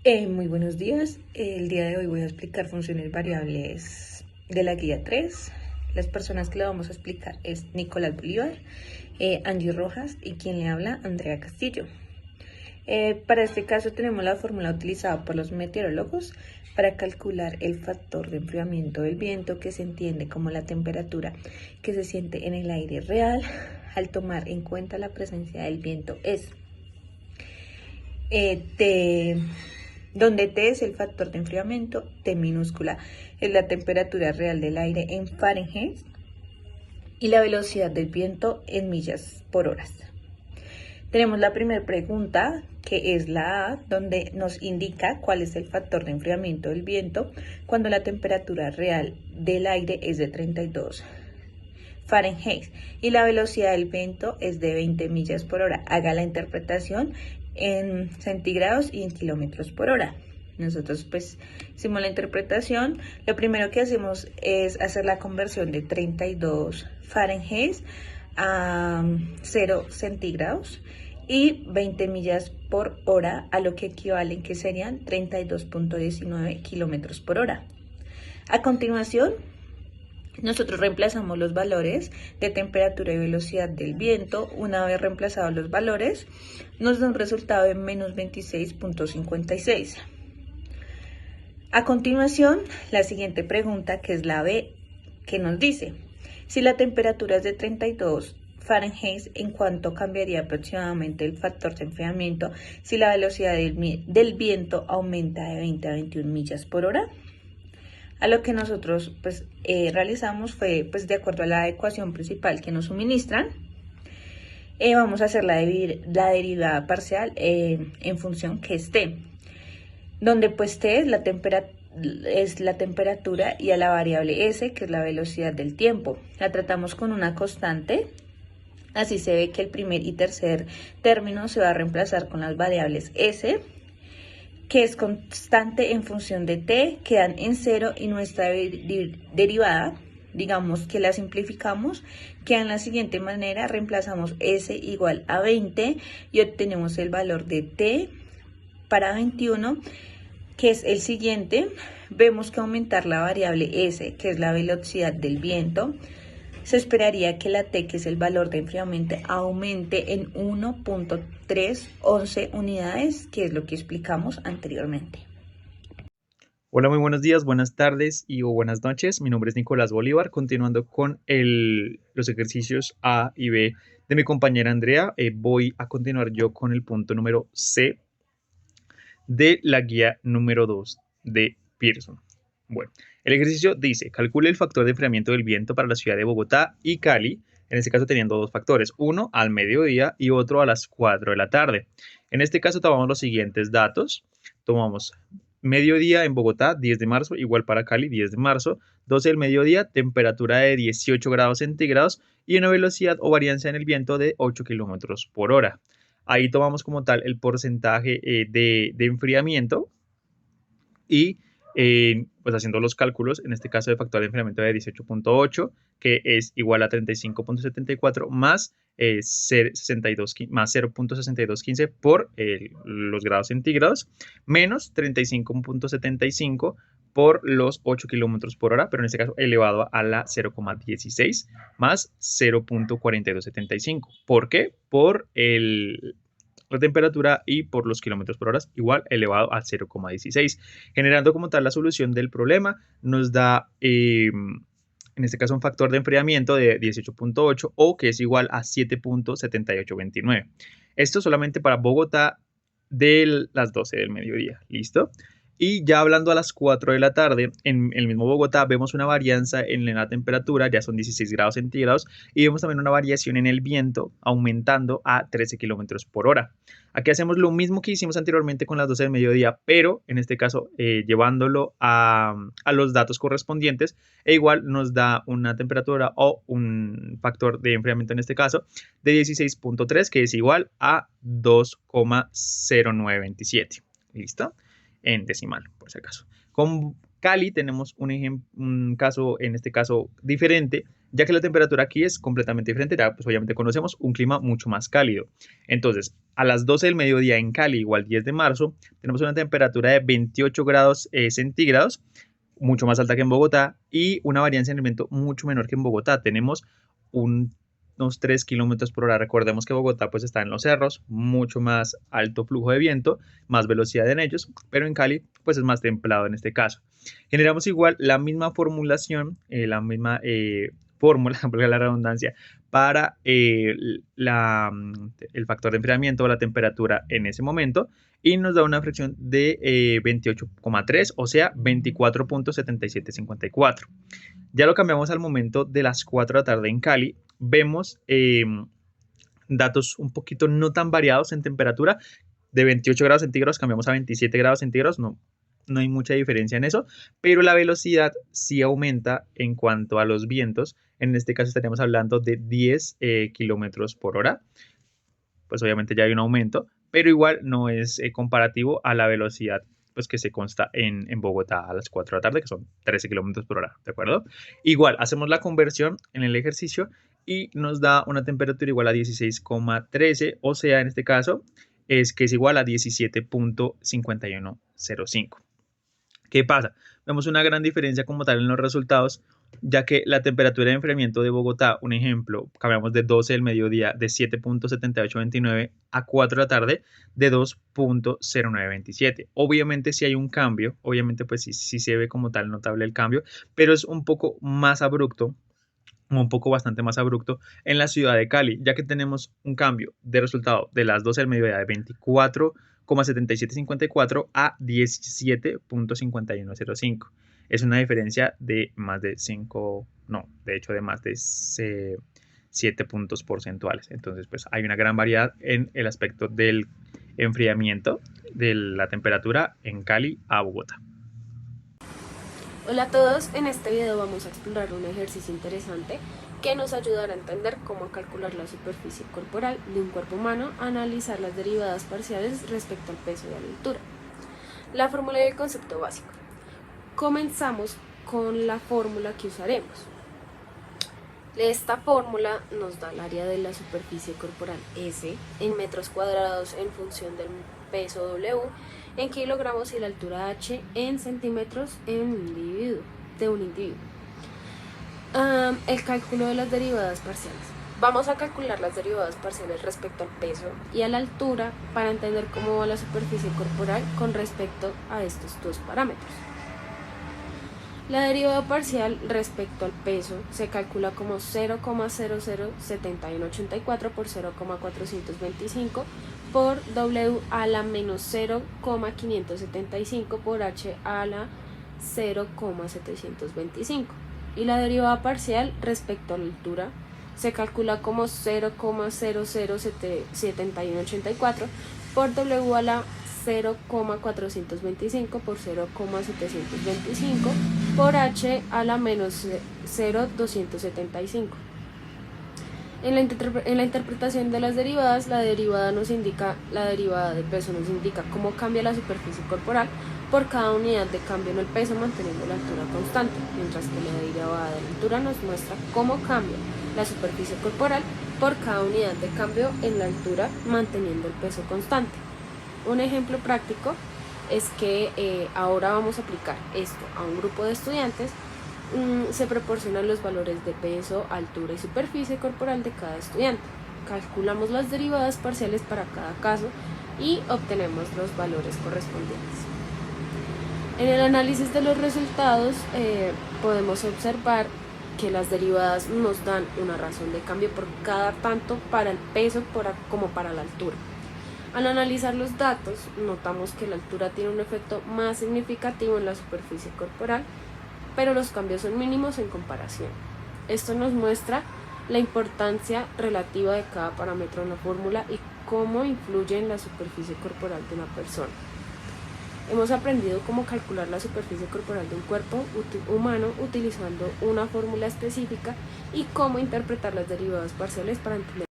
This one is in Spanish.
Muy buenos días. El día de hoy voy a explicar funciones variables de la guía 3. Las personas que le vamos a explicar es Nicolás Bolívar, Angie Rojas y quien le habla, Andrea Castillo. Para este caso tenemos la fórmula utilizada por los meteorólogos para calcular el factor de enfriamiento del viento, que se entiende como la temperatura que se siente en el aire real al tomar en cuenta la presencia del viento es donde T es el factor de enfriamiento, T minúscula es la temperatura real del aire en Fahrenheit y la velocidad del viento en millas por hora. Tenemos la primera pregunta, que es la A, donde nos indica cuál es el factor de enfriamiento del viento cuando la temperatura real del aire es de 32 Fahrenheit y la velocidad del viento es de 20 millas por hora. Haga la interpretación en centígrados y en kilómetros por hora. Nosotros pues hicimos la interpretación. Lo primero que hacemos es hacer la conversión de 32 Fahrenheit a 0 centígrados y 20 millas por hora, a lo que equivalen que serían 32.19 kilómetros por hora. A continuación, nosotros reemplazamos los valores de temperatura y velocidad del viento. Una vez reemplazados los valores, nos da un resultado de menos 26.56. A continuación, la siguiente pregunta, que es la B, que nos dice, si la temperatura es de 32 Fahrenheit, ¿en cuánto cambiaría aproximadamente el factor de enfriamiento si la velocidad del viento aumenta de 20 a 21 millas por hora? A lo que nosotros realizamos fue, de acuerdo a la ecuación principal que nos suministran, vamos a hacer la derivada parcial en función que es T, donde pues T es la temperatura y a la variable S, que es la velocidad del tiempo. La tratamos con una constante, así se ve que el primer y tercer término se va a reemplazar con las variables S, que es constante en función de T, quedan en 0 y nuestra derivada, digamos que la simplificamos, queda en la siguiente manera, reemplazamos S igual a 20 y obtenemos el valor de T para 21, que es el siguiente. Vemos que aumentar la variable S, que es la velocidad del viento, se esperaría que la T, que es el valor de enfriamiento, aumente en 1.311 unidades, que es lo que explicamos anteriormente. Hola, muy buenos días, buenas tardes o buenas noches. Mi nombre es Nicolás Bolívar, continuando con los ejercicios A y B de mi compañera Andrea. Voy a continuar yo con el punto número C de la guía número 2 de Pearson. Bueno, el ejercicio dice, calcule el factor de enfriamiento del viento para la ciudad de Bogotá y Cali, en este caso teniendo dos factores, uno al mediodía y otro a las 4 de la tarde. En este caso tomamos los siguientes datos, tomamos mediodía en Bogotá, 10 de marzo, igual para Cali, 10 de marzo, 12 del mediodía, temperatura de 18 grados centígrados y una velocidad o varianza en el viento de 8 kilómetros por hora. Ahí tomamos como tal el porcentaje de enfriamiento y pues haciendo los cálculos, en este caso de factor de enfriamiento de 18.8, que es igual a 35.74 más 62, más 0.6215 por los grados centígrados, menos 35.75 por los 8 kilómetros por hora, pero en este caso elevado a la 0,16 más 0.4275. ¿Por qué? Por la temperatura y por los kilómetros por hora igual elevado a 0,16, generando como tal la solución del problema. Nos da en este caso un factor de enfriamiento de 18.8 o que es igual a 7.7829. Esto solamente para Bogotá de las 12 del mediodía. ¿Listo? Y ya hablando a las 4 de la tarde, en el mismo Bogotá vemos una varianza en la temperatura, ya son 16 grados centígrados, y vemos también una variación en el viento aumentando a 13 kilómetros por hora. Aquí hacemos lo mismo que hicimos anteriormente con las 12 del mediodía, pero en este caso llevándolo a los datos correspondientes, e igual nos da una temperatura o un factor de enfriamiento en este caso de 16.3, que es igual a 2,0927. ¿Listo? En decimal, por si acaso. Cali tenemos un caso, en este caso, diferente, ya que la temperatura aquí es completamente diferente. Ya, pues obviamente conocemos un clima mucho más cálido. Entonces, a las 12 del mediodía en Cali, igual 10 de marzo, tenemos una temperatura de 28 grados centígrados, mucho más alta que en Bogotá, y una variancia en el viento mucho menor que en Bogotá. Tenemos unos 3 kilómetros por hora. Recordemos que Bogotá pues está en los cerros, mucho más alto flujo de viento, más velocidad en ellos, pero en Cali pues es más templado en este caso. Generamos igual la misma formulación, la misma fórmula, por la redundancia, para el factor de enfriamiento o la temperatura en ese momento, y nos da una fracción de 28,3, o sea, 24.7754. Ya lo cambiamos al momento de las 4 de la tarde en Cali. Vemos datos un poquito no tan variados en temperatura. De 28 grados centígrados cambiamos a 27 grados centígrados. No hay mucha diferencia en eso, pero la velocidad sí aumenta en cuanto a los vientos. En este caso estaríamos hablando de 10 kilómetros por hora. Pues obviamente ya hay un aumento, pero igual no es comparativo a la velocidad pues que se consta en Bogotá a las 4 de la tarde, que son 13 kilómetros por hora, ¿de acuerdo? Igual, hacemos la conversión en el ejercicio y nos da una temperatura igual a 16,13, o sea, en este caso, es igual a 17.5105. ¿Qué pasa? Vemos una gran diferencia como tal en los resultados, ya que la temperatura de enfriamiento de Bogotá, un ejemplo, cambiamos de 12 del mediodía de 7.7829 a 4 de la tarde de 2.0927. Obviamente si hay un cambio, obviamente pues sí se ve como tal notable el cambio, pero es un poco más abrupto, bastante más abrupto en la ciudad de Cali, ya que tenemos un cambio de resultado de las 12 del mediodía de 24,7754 a 17.5105. Es una diferencia de más de 5, no, de hecho de más de 7 puntos porcentuales. Entonces, pues hay una gran variedad en el aspecto del enfriamiento de la temperatura en Cali a Bogotá. Hola a todos, en este video vamos a explorar un ejercicio interesante que nos ayudará a entender cómo calcular la superficie corporal de un cuerpo humano, analizar las derivadas parciales respecto al peso y a la altura. La fórmula y el concepto básico. Comenzamos con la fórmula que usaremos. Esta fórmula nos da el área de la superficie corporal S en metros cuadrados en función del peso W en kilogramos y la altura H en centímetros de un individuo. El cálculo de las derivadas parciales. Vamos a calcular las derivadas parciales respecto al peso y a la altura para entender cómo va la superficie corporal con respecto a estos dos parámetros. La derivada parcial respecto al peso se calcula como 0,007184 por 0,425 por W a la menos 0,575 por H a la 0,725. Y la derivada parcial respecto a la altura se calcula como 0,007184 por W a la 0,425 por 0,725 por H a la menos 0,275. En la interpretación de las derivadas, la derivada de peso nos indica cómo cambia la superficie corporal por cada unidad de cambio en el peso manteniendo la altura constante, mientras que la derivada de la altura nos muestra cómo cambia la superficie corporal por cada unidad de cambio en la altura manteniendo el peso constante. Un ejemplo práctico es que ahora vamos a aplicar esto a un grupo de estudiantes. Se proporcionan los valores de peso, altura y superficie corporal de cada estudiante. Calculamos las derivadas parciales para cada caso y obtenemos los valores correspondientes. En el análisis de los resultados podemos observar que las derivadas nos dan una razón de cambio por cada tanto para el peso como para la altura. Al analizar los datos, notamos que la altura tiene un efecto más significativo en la superficie corporal, pero los cambios son mínimos en comparación. Esto nos muestra la importancia relativa de cada parámetro en la fórmula y cómo influye en la superficie corporal de una persona. Hemos aprendido cómo calcular la superficie corporal de un cuerpo humano utilizando una fórmula específica y cómo interpretar las derivadas parciales para entender